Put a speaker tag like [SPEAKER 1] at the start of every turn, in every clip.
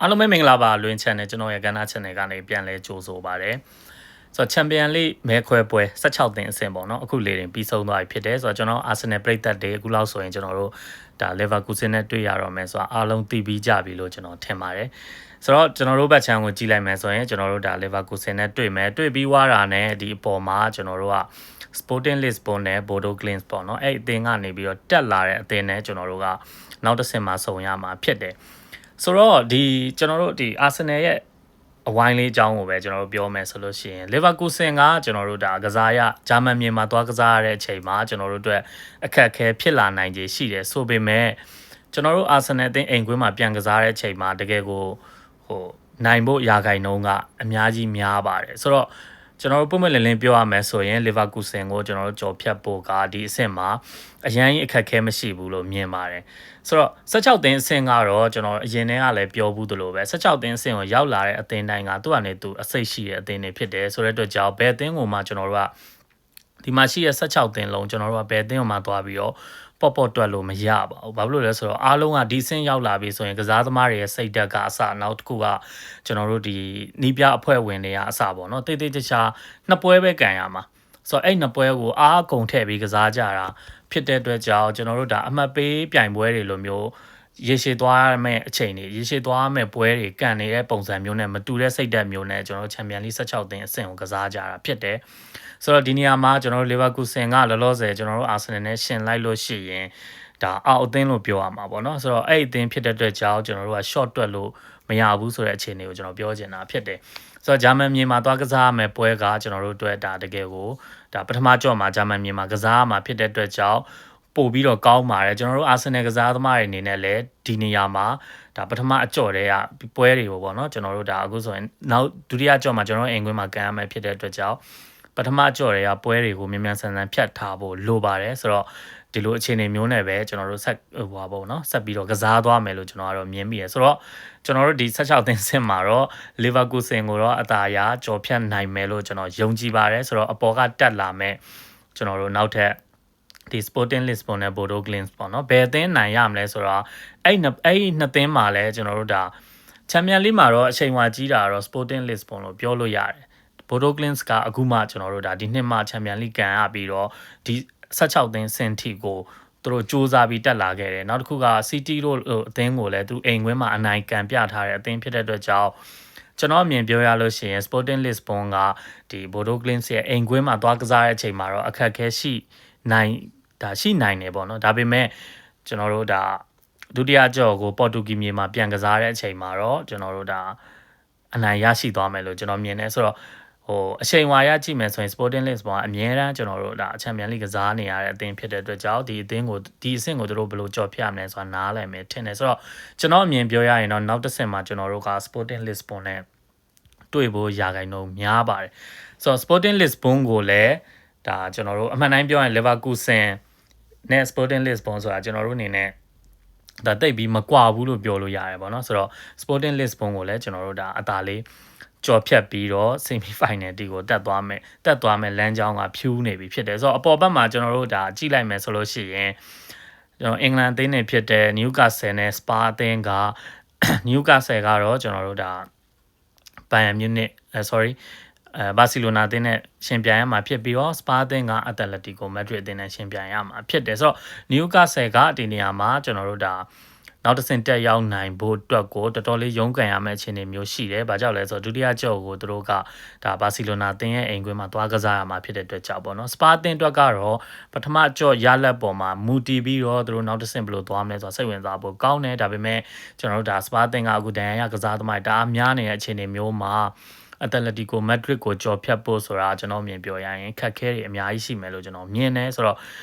[SPEAKER 1] အားလုံးပဲမင်္ဂလာပါလွင် channel ကျွန်တော်ရဲ့ကဏ္ဍ channel ကနေပြန်လဲကြိုဆိုပါတယ်ဆိုတော့ Champion League မဲခွဲပွဲ16သင်းအဆင့်ပေါ့နော်အခုလေတင်ပြီးဆုံးသွားပြီဖြစ်တယ်ဆိုတော့ကျွန်တော် Arsenal ပရိသတ်တွေအခုလောက်ဆိုရင်ကျွန်တော်တို့ဒါ Leverkusen နဲ့တွေ့ရတော့မယ်ဆိုတော့အားလုံးသိပြီးကြပြီလို့ကျွန်တော်ထင်ပါတယ်ဆိုတော့ကျွန်တော်တို့ဘက်ချန်ကိုကြည့်လိုက်မယ်ဆိုရင်ကျွန်တော်တို့ဒါ Leverkusen နဲ့တွေ့မယ်တွေ့ပြီးွားတာနဲ့ဒီအပေါ်မှာကျွန်တော်တို့က Sporting Lisbon နဲ့ Bodo Glimt ပေါ့နော်အဲ့အသင်းကနေပြီးတော့တက်လာတဲ့အသင်းနဲ့ကျွန်တော်တို့ကနောက်တစ်ဆင့်မှာဆုံရမှာဖြစ်တယ်ဆိုတော့ဒီကျွန်တော်တို့ဒီ Arsenal ရဲ့အဝိုင်းလေးအကြောင်းကိုပဲကျွန်တော်တို့ပြောမယ်ဆိုလို့ရှိရင် Leverkusen ကကျွန်တော်တို့ဒါကစားရဂျာမန်မြေမှာသွားကစားရတဲ့အချိန်မှာကျွန်တော်တို့အတွက်အခက်အခဲဖြစ်လာနိုင်ခြေရှိတယ်ဆိုပေမဲ့ကျွန်တော်တို့ Arsenal အသင်းအိမ်ကွင်းမှာပြန်ကစားတဲ့အချိန်မှာတကယ်ကိုဟိုနိုင်ဖို့ရာဂိုင်နှုန်းကအများကြီးများပါတယ်ဆိုတော့ကျွန်တော်တို့ပုံမှန်လင်းလင်းပြောရမယ်ဆိုရင် Leverkusen ကိုကျွန်တော်တို့ကြော်ဖြတ်ဖို့ကဒီအဆင့်မှာအရင်အခက်အခဲမရှိဘူးလို့မြင်ပါတယ်ဆိုတော့16သင်းအဆင့်ကတော့ကျွန်တော်အရင်တည်းကလည်းပြောဘူးသလိုပဲ16သင်းအဆင့်ကိုရောက်လာတဲ့အသင်းတိုင်းကသူ့အနေနဲ့သူအစိတ်ရှိတဲ့အသင်းတွေဖြစ်တယ်ဆိုတဲ့အတွက်ကြောင့်ဘယ်အသင်းကိုမှကျွန်တော်တို့ကဒီမှာရှိတဲ့16သင်းလုံးကျွန်တော်တို့ကဘယ်အသင်းကိုမှသွားပြီးတော့ပေါ့တွက်လို့မရပါဘူး။ဘာဖြစ်လို့လဲဆိုတော့အားလုံးကဒီဆင့်ရောက်လာပြီဆိုရင်ကစားသမားတွေရဲ့စိတ်ဓာတ်ကအစနောက်တစ်ခုကကျွန်တော်တို့ဒီနီးပြအဖွဲ့ဝင်တွေကအစပေါ့နော်တိတ်တိတ်တခြားနှစ်ပွဲပဲကန်ရမှာဆိုတော့အဲ့နှစ်ပွဲကိုအားအကုန်ထည့်ပြီးကစားကြတာဖြစ်တဲ့အတွက်ကြောင့်ကျွန်တော်တို့ဒါအမှတ်ပေးပြိုင်ပွဲတွေလိုမျိုးရေရှည်သွားမဲ့အချိန်တွေရေရှည်သွားမဲ့ပွဲတွေကန်နေတဲ့ပုံစံမျိုးနဲ့မတူတဲ့စိတ်ဓာတ်မျိုးနဲ့ကျွန်တော်တို့ချန်ပီယံလိ16သင်းအဆင့်ကိုကစားကြတာဖြစ်တယ်ဆိုတော့ဒီနေရာမှာကျွန်တော်တို့ Leverkusen ကလောလောဆယ်ကျွန်တော်တို့ Arsenal နဲ့ရှင်လိုက်လို့ရှိရင်ဒါအောက်အသင်းလို့ပြောရမှာပေါ့နော်ဆိုတော့အဲ့အသင်းဖြစ်တဲ့အတွက်ကြောင့်ကျွန်တော်တို့က short တွက်လို့မရဘူးဆိုတဲ့အခြေအနေကိုကျွန်တော်ပြောချင်တာဖြစ်တယ်ဆိုတော့ဂျာမန်မြေမှာသွားကစားရမယ်ပွဲကကျွန်တော်တို့အတွက်ဒါတကယ်ကိုဒါပထမကြော့မှာဂျာမန်မြေမှာကစားရမှာဖြစ်တဲ့အတွက်ကြောင့်ပို့ပြီးတော့ကောင်းပါတယ်ကျွန်တော်တို့အာဆင်နယ်ကစားသမားတွေအနေနဲ့လည်းဒီနေရာမှာဒါပထမအကြော့တွေကပွဲတွေကိုပေါ့နော်ကျွန်တော်တို့ဒါအခုဆိုရင်နောက်ဒုတိယကြော့မှာကျွန်တော်တို့အိမ်ကွင်းမှာကန်ရမယ်ဖြစ်တဲ့အတွက်ကြောင့်ပထမကြော်တွေကပွဲတွေကိုမြန်မြန်ဆန်ဆန်ဖြတ်ထားဖို့လိုပါတယ်ဆိုတော့ဒီလိုအခြေအနေမျိုးနဲ့ပဲကျွန်တော်တို့ဆက်ဟိုပါပေါ့နော်ဆက်ပြီးတော့ကစားသွားမယ်လို့ကျွန်တော်ကတော့မြင်မိရယ်ဆိုတော့ကျွန်တော်တို့ဒီ16သင်းစင်မှာတော့ Leverkusen ကိုတော့အသာရကြော်ဖြတ်နိုင်မယ်လို့ကျွန်တော်ယုံကြည်ပါတယ်ဆိုတော့အပေါ်ကတက်လာမယ်ကျွန်တော်တို့နောက်ထပ်ဒီ Sporting Lisbon နဲ့ Bodo Glimt ပေါ့နော်ဘယ်အသင်းနိုင်ရမလဲဆိုတော့အဲ့နှစ်သင်းမှာလဲကျွန်တော်တို့ဒါ Champions League မှာတော့အချိန်ဝါကြီးတာတော့ Sporting Lisbon လို့ပြောလို့ရတယ်Bodo Glimt ကအခုမှကျွန်တော်တို့ဒါဒီနှစ်မှ Champions League ကန်ရပြီးတော့ဒီ16သင်းစင်တီကိုသူတို့စူးစမ်းပြီးတက်လာခဲ့တယ်နောက်တစ်ခုက City တို့အသင်းကိုလည်းသူအိမ်ကွင်းမှာအနိုင်ကန်ပြထားတဲ့အသင်းဖြစ်တဲ့အတွက်ကြောင့်ကျွန်တော်အမြင်ပြောရလို့ရှိရင် Sporting Lisbon ကဒီ Bodo Glimt ရဲ့အိမ်ကွင်းမှာသွားကစားတဲ့အချိန်မှာတော့အခက်အခဲရှိနိုင်တယ်ပေါ့နော်ဒါပေမဲ့ကျွန်တော်တို့ဒါဒုတိယကြော့ကိုပေါ်တူဂီမြေမှာပြန်ကစားတဲ့အချိန်မှာတော့ကျွန်တော်တို့ဒါအနိုင်ရရှိသွားမယ်လို့ကျွန်တော်မြင်တယ်ဆိုတော့ဟိုအချိန်ဝါရကြည့်မယ်ဆိုရင် Sporting Lisbon အမြဲတမ်းကျွန်တော်တို့ဒါချန်ပီယံလိကစားနေရတဲ့အသင်းဖြစ်တဲ့အတွက်ကြောင့်ဒီအသင်းကိုဒီအဆင့်ကိုတို့ဘယ်လိုကြော်ဖြတ်မလဲဆိုတာနားလည်မယ်ထင်တယ်ဆိုတော့ကျွန်တော်အမြင်ပြောရရင်တော့နောက်တစ်ဆင့်မှာကျွန်တော်တို့က Sporting Lisbon နဲ့တွေ့ဖို့ရာဂိုင်နှုန်းများပါတယ်ဆိုတော့ Sporting Lisbon ကိုလည်းဒါကျွန်တော်တို့အမှန်တိုင်းပြောရင် Leverkusen နဲ့ Sporting Lisbon ဆိုတာကျွန်တော်တို့အနေနဲ့ဒါတိတ်ပြီးမကွာဘူးလို့ပြောလို့ရတယ်ပေါ့နော်ဆိုတော့ Sporting Lisbon ကိုလည်းကျွန်တော်တို့ဒါအသာလေးကြော်ဖြတ်ပြီးတော့ semi final တီကိုတက်သွားမယ်လမ်းကြောင်းကဖြူးနေပြီဖြစ်တယ်ဆိုတော့အပေါ်ဘက်မှာကျွန်တော်တို့ဒါကြည့်လိုက်မယ်ဆိုလို့ရှိရင်ကျွန်တော်အင်္ဂလန်အသင်းတွေဖြစ်တဲ့ Newcastle နဲ့ Spa အသင်းက Newcastle ကတော့ကျွန်တော်တို့ဒါ Bayern Munichဘာစီလိုနာအသင်းနဲ့ရှင်ပြိုင်ရမှာဖြစ်ပြီးတော့ Spa အသင်းကအက်တလက်တီကိုမက်ဒရစ်အသင်းနဲ့ရှင်ပြိုင်ရမှာဖြစ်တယ်ဆိုတော့ Newcastle ကဒီနေရာမှာကျွန်တော်တို့ဒါနောက်တစ်ဆင့်တက်ရောက်နိုင်ဖို့အတွက်ကိုတော်တော်လေးရုန်းကန်ရမယ့်အခြေအနေမျိုးရှိတယ်။ဘာကြောင့်လဲဆိုတော့ဒုတိယကြော့ကိုသူတို့ကဒါဘာစီလိုနာအသင်းရဲ့အိမ်ကွင်းမှာသွားကစားရမှာဖြစ်တဲ့အတွက်ကြောင့်ပေါ့နော်။ Spa အသင်းအတွက်ကတော့ပထမကြော့ရလက်ပေါ်မှာမူတည်ပြီးတော့သူတို့နောက်တစ်ဆင့်ဘယ်လိုသွားမလဲဆိုတော့စိတ်ဝင်စားဖို့ကောင်းတယ်ဒါပေမဲ့ကျွန်တော်တို့ဒါ Spa အသင်းကအခုဒဏ်ရာရကစားသမားတအားများနေတဲ့အခြေအနေမျိုးမှာအက်တလက်တီကိုမက်ဒရစ်ကိုကြော်ဖြတ်ဖို့ဆိုတာကျွန်တော်မြင်ပြောရရင်ခက်ခဲတွေအများကြီးရှိမယ်လို့ကျွန်တော်မြင်တယ်ဆိုတော့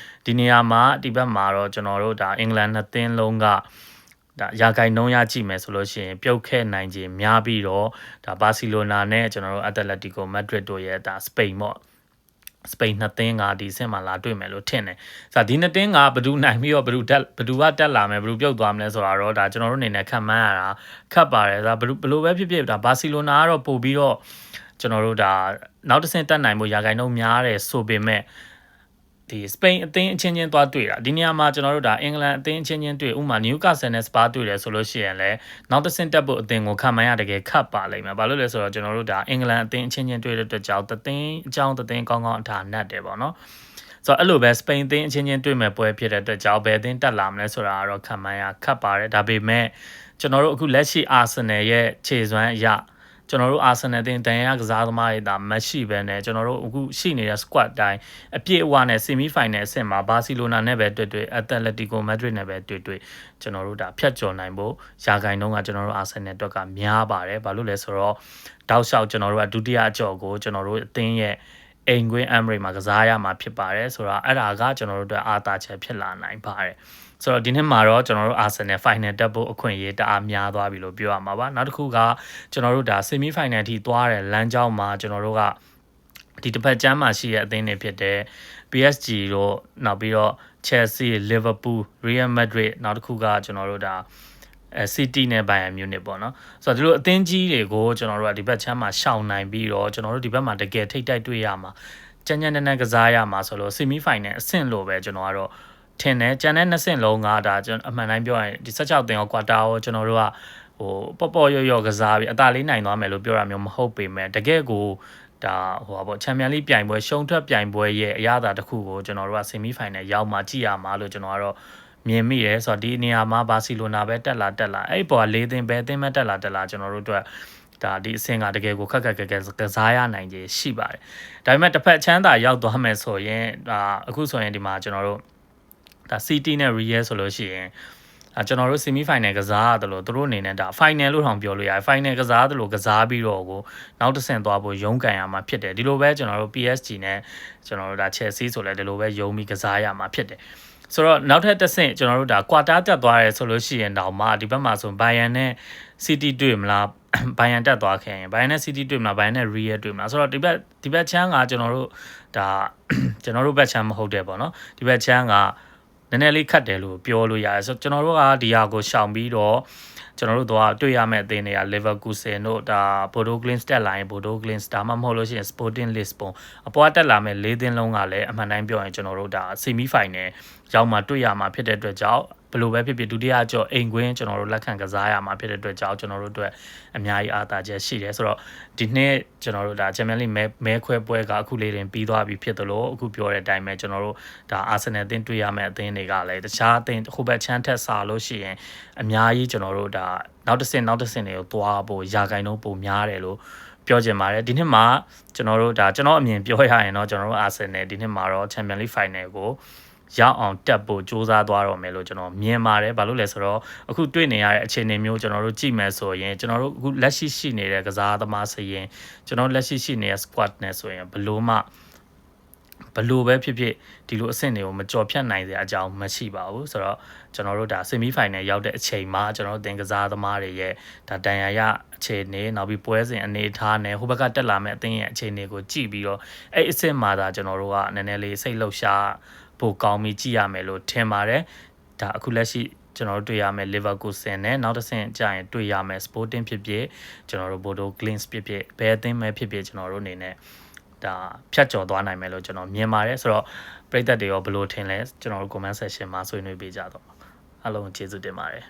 [SPEAKER 1] ဒီနေရာမှာဒီဘက်မှာတော့ကျွန်တော်တို့ဒါအင်္ဂလန်နှစ်သင်းလုံးကဒါရာဂိုင်နှုန်းရကြည့်မယ်ဆိုလို့ရှိရင်ပြုတ်ခဲ့နိုင်ခြင်းများပြီးတော့ဒါဘာစီလိုနာနဲ့ကျွန်တော်တို့အက်တလက်တီကိုမက်ဒရစ်တို့ရဲ့ဒါစပိန်ပေါ့စပိန်နှစ်သင်းကဒီဆင့်မှာလာတွေ့မယ်လို့ထင်တယ်။ဆိုတော့ဒီနှစ်သင်းကဘယ်သူနိုင်ပြီးတော့ဘယ်သူကတက်လာမယ်ဘယ်သူပြုတ်သွားမလဲဆိုတာတော့ဒါကျွန်တော်တို့အနေနဲ့ခံမှန်းရတာခက်ပါတယ်။ဒါဘယ်လိုပဲဖြစ်ဖြစ်ဒါဘာစီလိုနာကတော့ပို့ပြီးတော့ကျွန်တော်တို့ဒါနောက်တစ်ဆင့်တက်နိုင်ဖို့ရာဂိုင်နှုန်းများတယ်ဆိုပေမဲ့ဒီ ဒီစပိန်အသင်းအချင်းချင်းသွားတွေ့တာဒီနေရာမှာကျွန်တော်တို့ဒါအင်္ဂလန်အသင်းအချင်းချင်းတွေ့ဥမာနျူကာဆယ်နဲ့စပါတွေ့တယ်ဆိုလို့ရှိရင်လည်းနောက်တစ်ဆင့်တက်ဖို့အသင်းကိုခံမှန်းရတကယ်ခတ်ပါလိမ့်မယ်ဘာလို့လဲဆိုတော့ကျွန်တော်တို့ဒါအင်္ဂလန်အသင်းအချင်းချင်းတွေ့တဲ့အတွက်ကြောင့်တသင်းအကြောင်းတသင်းကောင်းကောင်းအထာနတ်တယ်ပေါ့နော်ဆိုတော့အဲ့လိုပဲစပိန်အသင်းအချင်းချင်းတွေ့မဲ့ပွဲဖြစ်တဲ့အတွက်ကြောင့်ဘယ်အသင်းတက်လာမလဲဆိုတာကတော့ခံမှန်းရခတ်ပါတယ်ဒါပေမဲ့ကျွန်တော်တို့အခုလက်ရှိအာဆင်နယ်ရဲ့ခြေစွမ်းအရကျွန်တော်တို့အာဆင်နယ်တင်တန်ရကစားသမားတွေဒါမရှိပဲနဲ့ကျွန်တော်တို့အခုရှိနေတဲ့ squad တိုင်းအပြည့်အဝနဲ့ semi final အဆင့်မှာဘာစီလိုနာနဲ့ပဲတွေ့အက်တလက်တီကိုမက်ဒရစ်နဲ့ပဲတွေ့ကျွန်တော်တို့ဒါဖြတ်ကျော်နိုင်ဖို့ရာဂိုင်နှုန်းကကျွန်တော်တို့အာဆင်နယ်အတွက်ကများပါတယ်ဘာလို့လဲဆိုတော့တောက်လျှောက်ကျွန်တော်တို့ကဒုတိယအကြော်ကိုကျွန်တော်တို့အသင်းရဲ့အိမ်ကွင်းအမ်ရီမှာကစားရမှာဖြစ်ပါတယ်ဆိုတော့အဲ့ဒါကကျွန်တော်တို့အတွက်အားသာချက်ဖြစ်လာနိုင်ပါတယ်ဆိုတော့ဒီနှစ်မှာတော့ကျွန်တော်တို့ Arsenal Final တက်ဖို့အခွင့်အရေးတအားများသွားပြီလို့ပြောရမှာပါနောက်တစ်ခုကကျွန်တော်တို့ဒါ Semi Final ထိသွားတဲ့လမ်းကြောင်းမှာကျွန်တော်တို့ကဒီတစ်ဖက်ကျမ်းမှာရှိတဲ့အသင်းတွေဖြစ်တဲ့ PSG တို့နောက်ပြီးတော့ Chelsea Liverpool Real Madrid နောက်တစ်ခုကကျွန်တော်တို့ဒါCity နဲ့ Bayern Munich ပေါ့နော်ဆိုတော့ဒီလိုအသင်းကြီးတွေကိုကျွန်တော်တို့ကဒီဘက်ချမ်းမှာရှောင်နိုင်ပြီးတော့ကျွန်တော်တို့ဒီဘက်မှာတကယ်ထိတ်တိုက်တွေ့ရမှာကြမ်းကြမ်းတမ်းကစားရမှာဆိုလို့ Semi Final အဆင့်လို့ပဲကျွန်တော်ကတော့ထင်တယ်ကျန်တဲ့နှစ်ဆင့်လုံးကဒါကျွန်တော်အမှန်တိုင်းပြောရင်ဒီ16တင်ရောကွာတာရောကျွန်တော်တို့ကပေါ့ပေါ့ရော့ကစားပြီးအသာလေးနိုင်သွားမယ်လို့ပြောတာမျိုးမဟုတ်ပေမဲ့တကယ်ကိုဒါပေါ့ချန်ပီယံလိပြိုင်ပွဲရှုံးထွက်ပြိုင်ပွဲရဲ့အရသာတစ်ခုကိုကျွန်တော်တို့က semi final ရောက်မှကြည့်ရမှာလို့ကျွန်တော်ကတော့မြင်မိတယ်ဆိုတော့ဒီနေရာမှာဘာစီလိုနာပဲတက်လာအဲ့ပေါ်က၄သင်းပဲအသင်းမဲ့တက်လာကျွန်တော်တို့အတွက်ဒါဒီအဆင့်ကတကယ်ကိုခက်ကစားရနိုင်ခြေရှိပါတယ်ဒါပေမဲ့တစ်ဖက်ချမ်းသာရောက်သွားမယ်ဆိုရင်ဒါအခုဆိုရင်ဒီမှာကျွန်တော်တို့ဒါ City နဲ့ Real ဆိုလို့ရှိရင်ကျွန်တော်တို့ semi final ကစားရတယ်လို့သူတို့အနေနဲ့ဒါ final လို့ထောင်ပြောလို့ရတယ် final ကစားတယ်လို့ကစားပြီးတော့ကိုနောက်တစ်ဆင့်သွားဖို့ရုန်းကန်ရမှာဖြစ်တယ်ဒီလိုပဲကျွန်တော်တို့ PSG နဲ့ကျွန်တော်တို့ဒါ Chelsea ဆိုလဲဒီလိုပဲယုံပြီးကစားရမှာဖြစ်တယ်ဆိုတော့နောက်ထပ်တစ်ဆင့်ကျွန်တော်တို့ဒါ quarter တက်သွားရဲဆိုလို့ရှိရင်တော့မှဒီဘက်မှာဆို Bayern နဲ့ City တွေ့မလား Bayern တက်သွားခဲ့ရင် Bayern နဲ့ City တွေ့မလား Bayern နဲ့ Real တွေ့မလားဆိုတော့ဒီဘက်ချမ်းကကျွန်တော်တို့ဒါကျွန်တော်တို့ဘက်ချမ်းမဟုတ်တယ်ပေါ့နော်ဒီဘက်ချမ်းကနည်းနည်းလေးခတ်တယ်လို့ပြောလို့ရတယ်ဆိုတော့ကျွန်တော်တို့ကဒီဟာကိုရှောင်ပြီးတော့ကျွန်တော်တို့တော့တွေ့ရမယ့်အသင်းတွေက Leverkusen တို့ဒါ Bodo Glimt တက်လာရင် Bodo Glimt ဒါမှမဟုတ်လို့ရှိရင် Sporting Lisbon အပွားတက်လာမယ့်၄သင်းလုံးကလည်းအမှန်တိုင်းပြောရင်ကျွန်တော်တို့ဒါ semi final ရောက်မှတွေ့ရမှာဖြစ်တဲ့အတွက်ကြောင့်ဘယ်လိုပဲဖြစ်ဖြစ်ဒုတိယကြော့အိမ်ကွင်းကျွန်တော်တို့လက်ခံကစားရမှာဖြစ်တဲ့အတွက်ကြောင့်ကျွန်တော်တို့အတွက်အများကြီးအားသာချက်ရှိတယ်ဆိုတော့ဒီနှစ်ကျွန်တော်တို့ဒါ Champions League မဲခွဲပွဲကအခုလေးတင်ပြီးသွားပြီဖြစ်တယ်လို့အခုပြောတဲ့အတိုင်းပဲကျွန်တော်တို့ဒါ Arsenal အသင်းတွေ့ရမယ့်အသင်းတွေကလည်းတခြားအသင်းဟိုဘက်ချမ်းထက်စားလို့ရှိရင်အများကြီးကျွန်တော်တို့ဒါနောက်တစ်ဆင့်တွေကိုသွားဖို့ရာဂိုင်နှုန်းပုံများတယ်လို့ပြောချင်ပါတယ်ဒီနှစ်မှာကျွန်တော်တို့ဒါကျွန်တော်အမြင်ပြောရရင်တော့ကျွန်တော်တို့ Arsenal ဒီနှစ်မှာတော့ Champions League Final ကိုရောက်အောင်တက်ဖို့စူးစမ်းသွားတော့မယ်လို့ကျွန်တော်မြင်ပါတယ်ဘာလို့လဲဆိုတော့အခုတွေ့နေရတဲ့အခြေအနေမျိုးကျွန်တော်တို့ကြည့်မယ်ဆိုရင်ကျွန်တော်တို့အခုလက်ရှိနေတဲ့ကစားသမားစရင်ကျွန်တော်လက်ရှိနေတဲ့ squad နဲ့ဆိုရင်ဘလို့ပဲဖြစ်ဖြစ်ဒီလိုအဆင့်တွေကိုမကြော်ဖြတ်နိုင်စရာအကြောင်းမရှိပါဘူးဆိုတော့ကျွန်တော်တို့ဒါ semi final ရောက်တဲ့အချိန်မှာကျွန်တော်တို့တင်ကစားသမားတွေရဲ့ဒါတန်ရာရအခြေအနေနောက်ပြီးပွဲစဉ်အနေအထားနဲ့ဟိုဘက်ကတက်လာမဲ့အသင်းရဲ့အခြေအနေကိုကြည့်ပြီးတော့အဲ့အဆင့်မှာဒါကျွန်တော်တို့ကနည်းနည်းလေးစိတ်လှုပ်ရှားပိုကောင်းပြီးကြည့်ရမယ်လို့ထင်ပါတယ်ဒါအခုလက်ရှိကျွန်တော်တို့တွေ့ရမယ် Leverkusen နဲ့နောက်တစ်ဆင့်ကြာရင်တွေ့ရမယ် Sporting ဖြစ်ဖြစ်ကျွန်တော်တို့ Bodo Glimt ဖြစ်ဖြစ်ဘယ်အသင်းပဲဖြစ်ဖြစ်ကျွန်တော်တို့အနေနဲ့ဒါဖြတ်ကျော်သွားနိုင်မယ်လို့ကျွန်တော်မြင်ပါတယ်ဆိုတော့ပရိသတ်တွေရောဘယ်လိုထင်လဲကျွန်တော်တို့ comment section မှာဆွေးနွေးပေးကြတော့အားလုံးကျေးဇူးတင်ပါတယ်